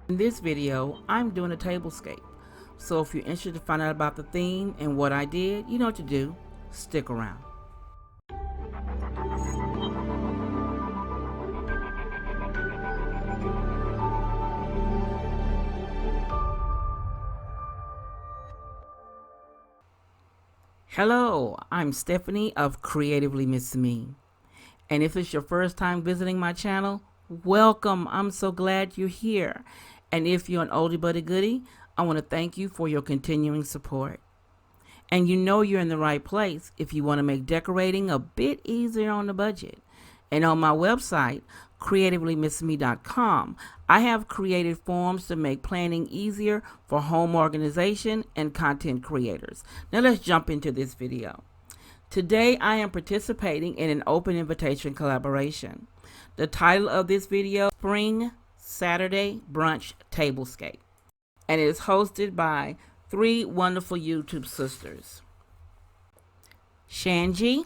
In this video, I'm doing a tablescape. So if you're interested to find out about the theme and what I did, you know what to do. Stick around. Hello, I'm Stephanie of Creatively Miss Me. And if it's your first time visiting my channel, welcome. I'm so glad you're here. And if you're an oldie but a goodie, I want to thank you for your continuing support. And you know you're in the right place if you want to make decorating a bit easier on the budget. And on my website, creativelymissme.com, I have created forms to make planning easier for home organization and content creators. Now let's jump into this video. Today I am participating in an open invitation collaboration. The title of this video, Spring Saturday Brunch Tablescape, and it is hosted by three wonderful YouTube sisters. Shanji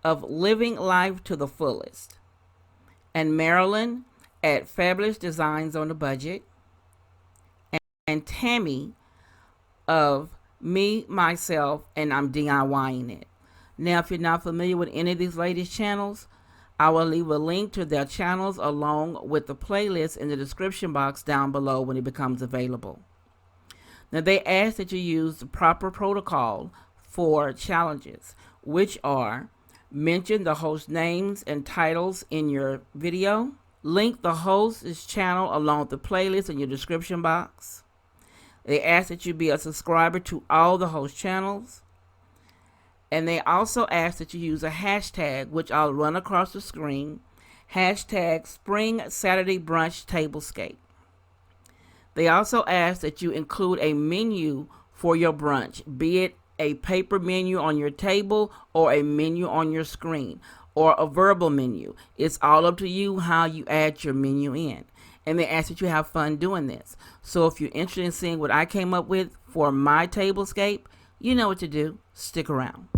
of Living Life to the Fullest, and Marilyn at Fabulous Designs on the Budget, and Tammy of Me, Myself, and I'm DIYing It. Now, if you're not familiar with any of these ladies' channels, I will leave a link to their channels along with the playlist in the description box down below when it becomes available. Now, they ask that you use the proper protocol for challenges, which are mention the host names and titles in your video, link the host's channel along with the playlist in your description box. They ask that you be a subscriber to all the host channels. And they also ask that you use a hashtag, which I'll run across the screen, hashtag Spring Saturday Brunch Tablescape. They also ask that you include a menu for your brunch, be it a paper menu on your table or a menu on your screen or a verbal menu. It's all up to you how you add your menu in. And they ask that you have fun doing this. So if you're interested in seeing what I came up with for my tablescape, you know what to do. Stick around.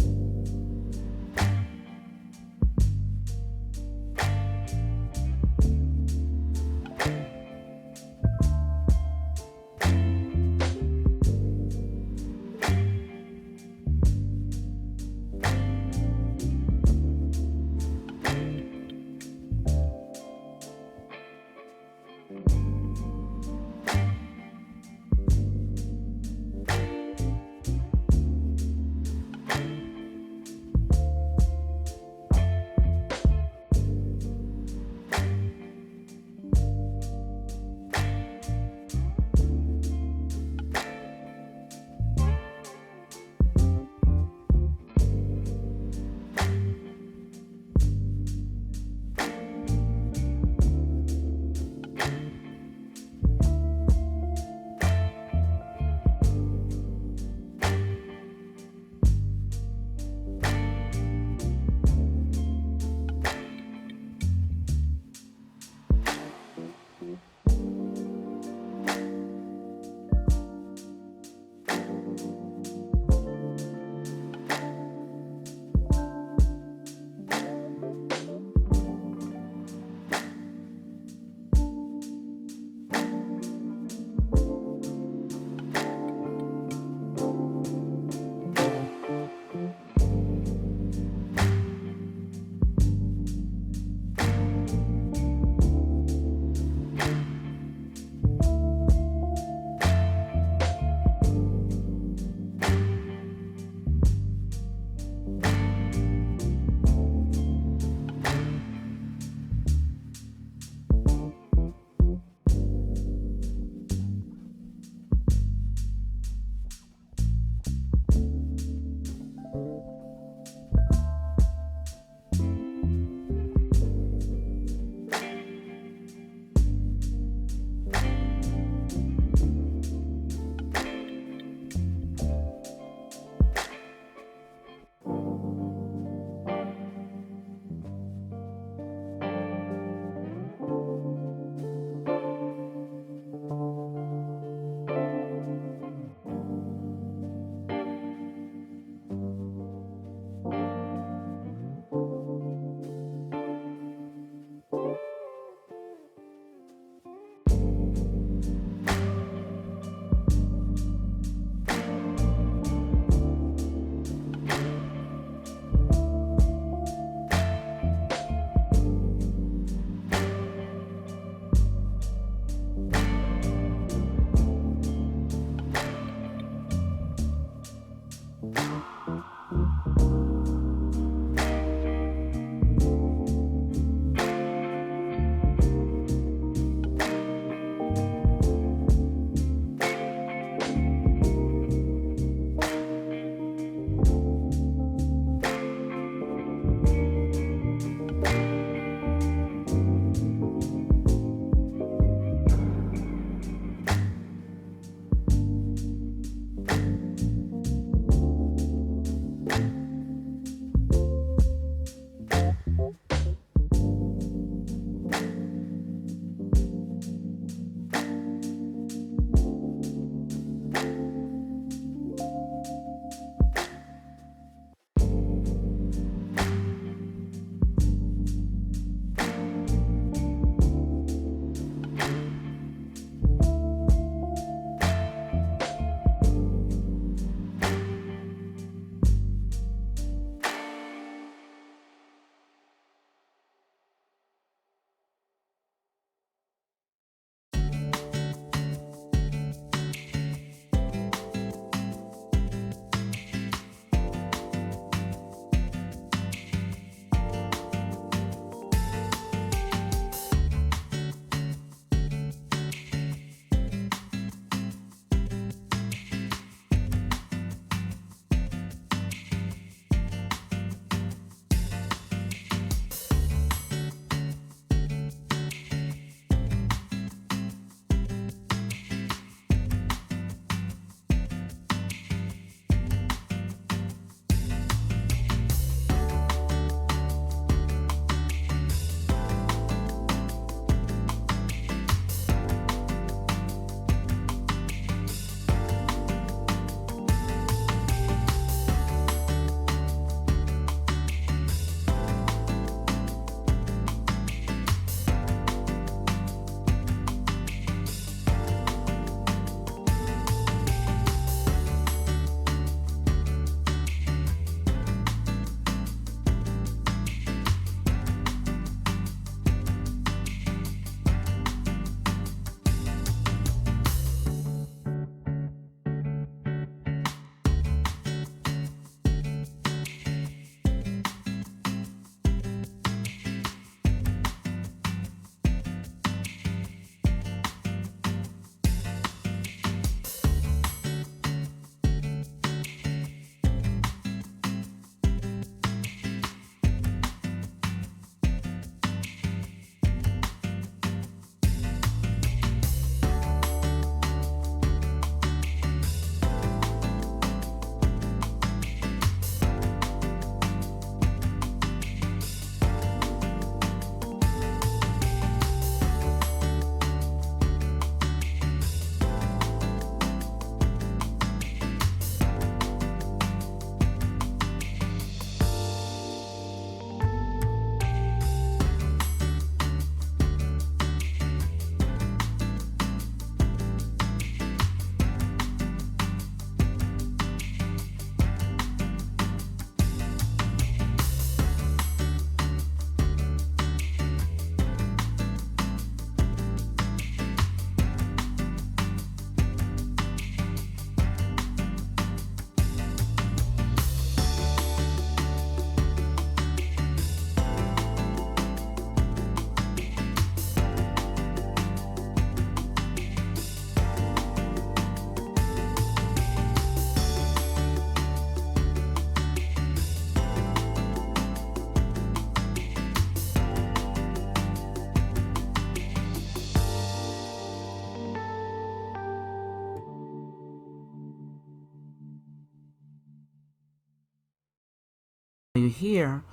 you're here,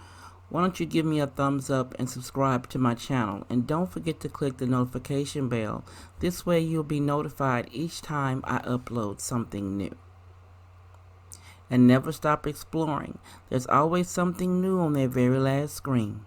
why don't you give me a thumbs up and subscribe to my channel, and don't forget to click the notification bell. This way you'll be notified each time I upload something new. And never stop exploring. There's always something new on their very last screen.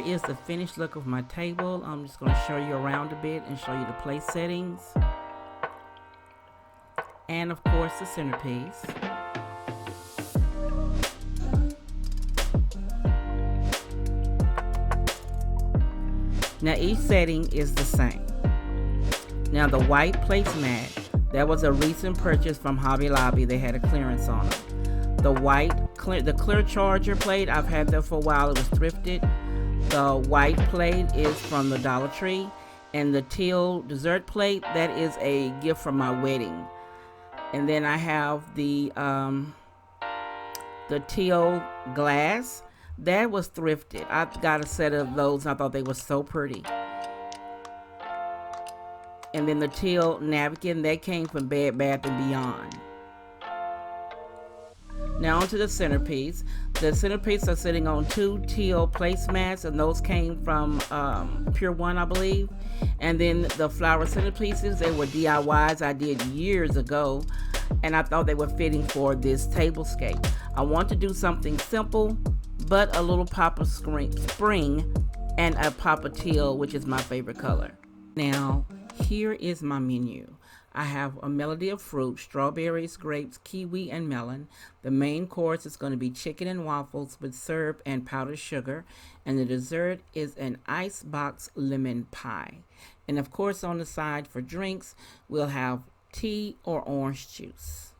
is the finished look of my table. I'm just going to show you around a bit and show you the place settings. And of course the centerpiece. Now each setting is the same. Now the white placemat, that was a recent purchase from Hobby Lobby. They had a clearance on them. The clear charger plate, I've had that for a while. It was thrifted. The white plate is from the Dollar Tree. And the teal dessert plate, that is a gift from my wedding. And then I have the teal glass. That was thrifted. I got a set of those and I thought they were so pretty. And then the teal napkin, that came from Bed Bath & Beyond. Now onto the centerpiece. The centerpiece are sitting on 2 teal placemats, and those came from Pure One, I believe. And then the flower centerpieces, they were DIYs I did years ago, and I thought they were fitting for this tablescape. I want to do something simple, but a little pop of spring and a pop of teal, which is my favorite color. Now, here is my menu. I have a melody of fruit: strawberries, grapes, kiwi, and melon. The main course is going to be chicken and waffles with syrup and powdered sugar. And the dessert is an icebox lemon pie. And of course, on the side for drinks, we'll have tea or orange juice.